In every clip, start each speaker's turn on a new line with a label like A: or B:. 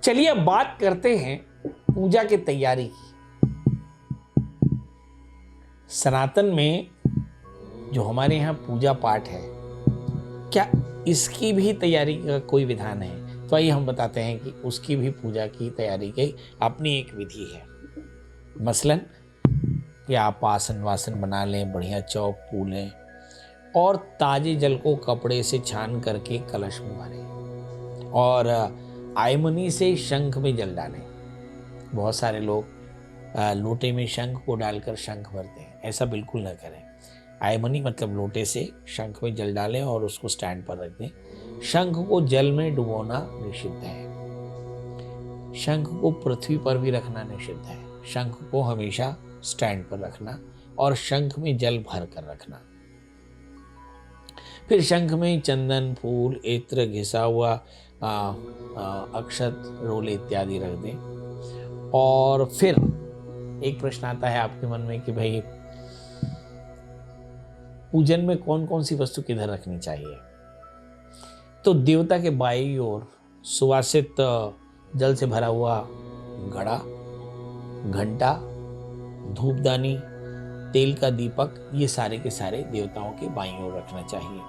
A: चलिए अब बात करते हैं पूजा की तैयारी की। सनातन में जो हमारे यहाँ पूजा पाठ है, क्या इसकी भी तैयारी का कोई विधान है? तो आइए हम बताते हैं कि उसकी भी पूजा की तैयारी की अपनी एक विधि है। मसलन कि आप आसन वासन बना लें, बढ़िया चौक पूलें और ताजे जल को कपड़े से छान करके कलश में भरें और आयमनी से शंख में जल डालें। बहुत सारे लोग लोटे में शंख को डालकर शंख भरते हैं, ऐसा बिल्कुल ना करें। आयमनी मतलब लोटे से शंख में जल डालें और उसको स्टैंड पर रख दें। शंख को जल में डुबोना निषिद्ध है। शंख को पृथ्वी पर भी रखना निषिद्ध है। शंख को हमेशा स्टैंड पर रखना और शंख में जल भर कर रखना। फिर शंख में चंदन, फूल, इत्र, घिसा हुआ अक्षत, रोले इत्यादि रख दें। और फिर एक प्रश्न आता है आपके मन में कि भाई पूजन में कौन कौन सी वस्तु किधर रखनी चाहिए? तो देवता के बाईं ओर सुवासित जल से भरा हुआ घड़ा, घंटा, धूपदानी, तेल का दीपक, ये सारे के सारे देवताओं के बाईं ओर रखना चाहिए।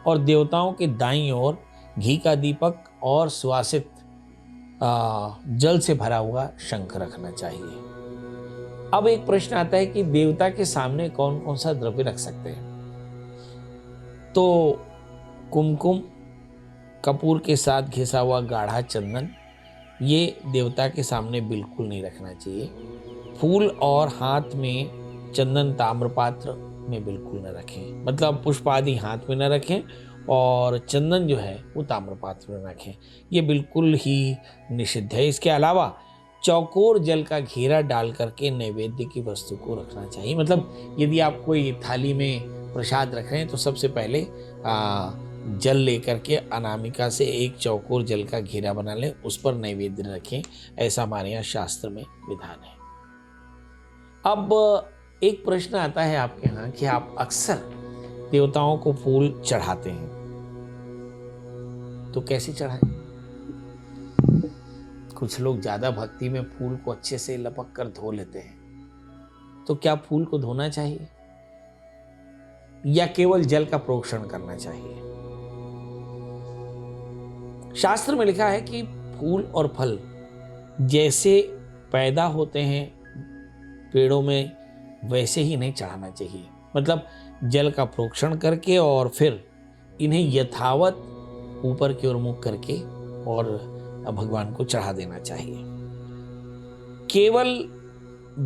A: और देवताओं के दाईं ओर घी का दीपक और सुवासित जल से भरा हुआ शंख रखना चाहिए। अब एक प्रश्न आता है कि देवता के सामने कौन कौन सा द्रव्य रख सकते हैं? तो कुमकुम, कपूर के साथ घिसा हुआ गाढ़ा चंदन, ये देवता के सामने बिल्कुल नहीं रखना चाहिए। फूल और हाथ में चंदन ताम्रपात्र में बिल्कुल न रखें, मतलब पुष्प आदि हाथ में न रखें और चंदन जो है वो ताम्रपात्र में रखें, ये बिल्कुल ही निषिद्ध है। इसके अलावा चौकोर जल का घेरा डाल करके नैवेद्य की वस्तु को रखना चाहिए। मतलब यदि आप कोई थाली में प्रसाद रख रहे हैं तो सबसे पहले जल लेकर के अनामिका से एक चौकोर जल का घेरा बना लें, उस पर नैवेद्य रखें। ऐसा हमारे यहाँ शास्त्र में विधान है। अब एक प्रश्न आता है आपके यहाँ कि आप अक्सर देवताओं को फूल चढ़ाते हैं, तो कैसे चढ़ाएं? कुछ लोग ज्यादा भक्ति में फूल को अच्छे से लपक कर धो लेते हैं, तो क्या फूल को धोना चाहिए या केवल जल का प्रोक्षण करना चाहिए? शास्त्र में लिखा है कि फूल और फल जैसे पैदा होते हैं पेड़ों में, वैसे ही नहीं चढ़ाना चाहिए। मतलब जल का प्रोक्षण करके और फिर इन्हें यथावत ऊपर की ओर मुख करके और भगवान को चढ़ा देना चाहिए। केवल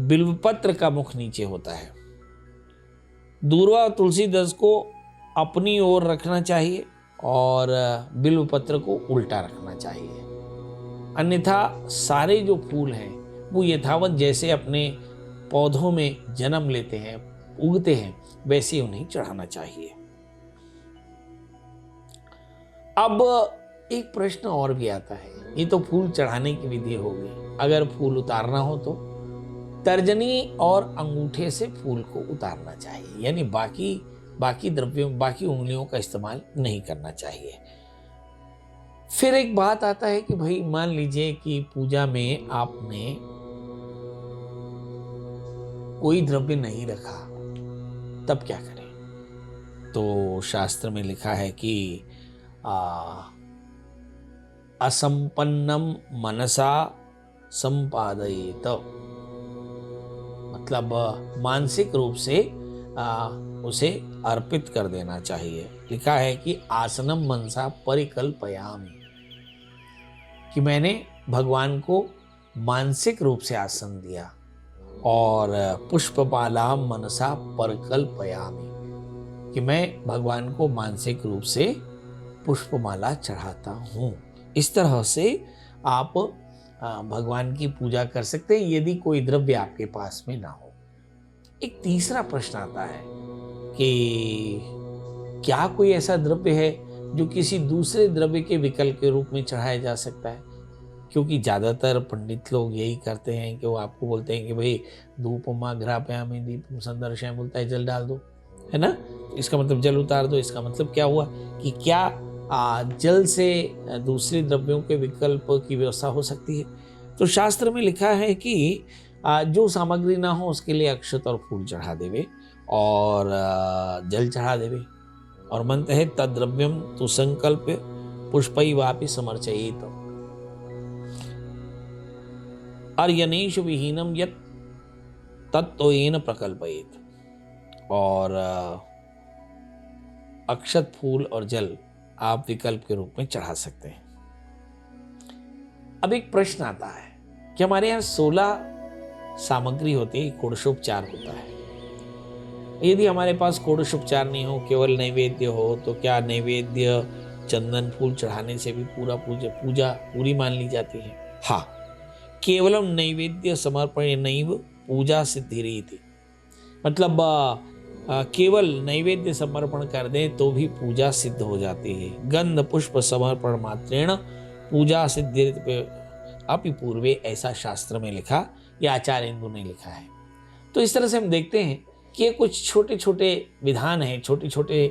A: बिल्वपत्र का मुख नीचे होता है। दूर्वा और तुलसी दस को अपनी ओर रखना चाहिए और बिल्वपत्र को उल्टा रखना चाहिए। अन्यथा सारे जो फूल हैं वो यथावत जैसे अपने पौधों में जन्म लेते हैं, उगते हैं, वैसे उन्हें चढ़ाना चाहिए। अब एक प्रश्न और भी आता है, ये तो फूल चढ़ाने की विधि हो गई। अगर फूल उतारना हो तो तर्जनी और अंगूठे से फूल को उतारना चाहिए, यानी बाकी द्रव्यों, बाकी उंगलियों का इस्तेमाल नहीं करना चाहिए। फिर एक बात आता है कि भाई मान लीजिए कि पूजा में आपने कोई द्रव्य नहीं रखा, तब क्या करें? तो शास्त्र में लिखा है कि असंपन्नम मनसा संपादयेत, मतलब मानसिक रूप से उसे अर्पित कर देना चाहिए। लिखा है कि आसनम मनसा परिकल्पयामि, कि मैंने भगवान को मानसिक रूप से आसन दिया। और पुष्पमाला मनसा परिकल्पयामि, कि मैं भगवान को मानसिक रूप से पुष्पमाला चढ़ाता हूँ। इस तरह से आप भगवान की पूजा कर सकते हैं यदि कोई द्रव्य आपके पास में ना हो। एक तीसरा प्रश्न आता है कि क्या कोई ऐसा द्रव्य है जो किसी दूसरे द्रव्य के विकल्प के रूप में चढ़ाया जा सकता है? क्योंकि ज़्यादातर पंडित लोग यही करते हैं कि वो आपको बोलते हैं कि भाई धूपमा घ्रापयामि दीपम संदर्शय, बोलता है जल डाल दो, है ना, इसका मतलब जल उतार दो। इसका मतलब क्या हुआ कि क्या जल से दूसरे द्रव्यों के विकल्प की व्यवस्था हो सकती है। तो शास्त्र में लिखा है कि जो सामग्री ना हो उसके लिए अक्षत और फूल चढ़ा देवे और जल चढ़ा देवे। और मंत्र है तद्रव्यम तु संकल्प पुष्पई वापि समर्चयेत अर्यनेश विहीनम यत् तत्त्वेन प्रकल्पयेत। और अक्षत फूल और जल आप विकल्प के रूप में चढ़ा सकते हैं। अब एक प्रश्न आता है कि हमारे यहाँ 16 सामग्री होती है, षोडशोपचार होता है। यदि हमारे पास षोडशोपचार नहीं हो, केवल नैवेद्य हो, तो क्या नैवेद्य चंदन फूल चढ़ाने से भी पूजा पूरी मान ली जाती है? हाँ, केवलम नैवेद्य समर्पण नैव पूजा सिद्धिरेति। मतलब केवल नैवेद्य समर्पण कर दे तो भी पूजा सिद्ध हो जाती है। गंध पुष्प समर्पण मात्रेण पूजा सिद्धि अपि पूर्वे, ऐसा शास्त्र में लिखा, या आचार्य इंदु ने लिखा है। तो इस तरह से हम देखते हैं कि ये कुछ छोटे छोटे विधान हैं, छोटे छोटे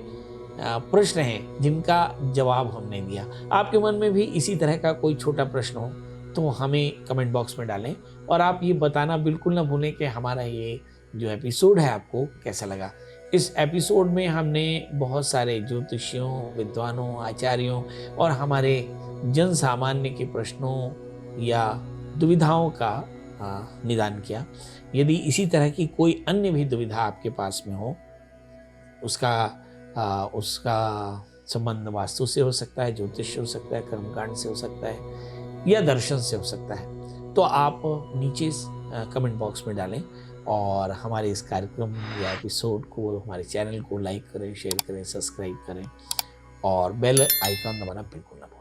A: प्रश्न हैं जिनका जवाब हमने दिया। आपके मन में भी इसी तरह का कोई छोटा प्रश्न हो तो हमें कमेंट बॉक्स में डालें, और आप ये बताना बिल्कुल ना भूलें कि हमारा ये जो एपिसोड है आपको कैसा लगा। इस एपिसोड में हमने बहुत सारे ज्योतिषियों, विद्वानों, आचार्यों और हमारे जन सामान्य के प्रश्नों या दुविधाओं का निदान किया। यदि इसी तरह की कोई अन्य भी दुविधा आपके पास में हो, उसका संबंध वास्तु से हो सकता है, ज्योतिष से हो सकता है, कर्मकांड से हो सकता है, या दर्शन से हो सकता है, तो आप नीचे कमेंट बॉक्स में डालें और हमारे इस कार्यक्रम या एपिसोड को, हमारे चैनल को लाइक करें, शेयर करें, सब्सक्राइब करें और बेल आइकन दबाना बिल्कुल ना भूलें।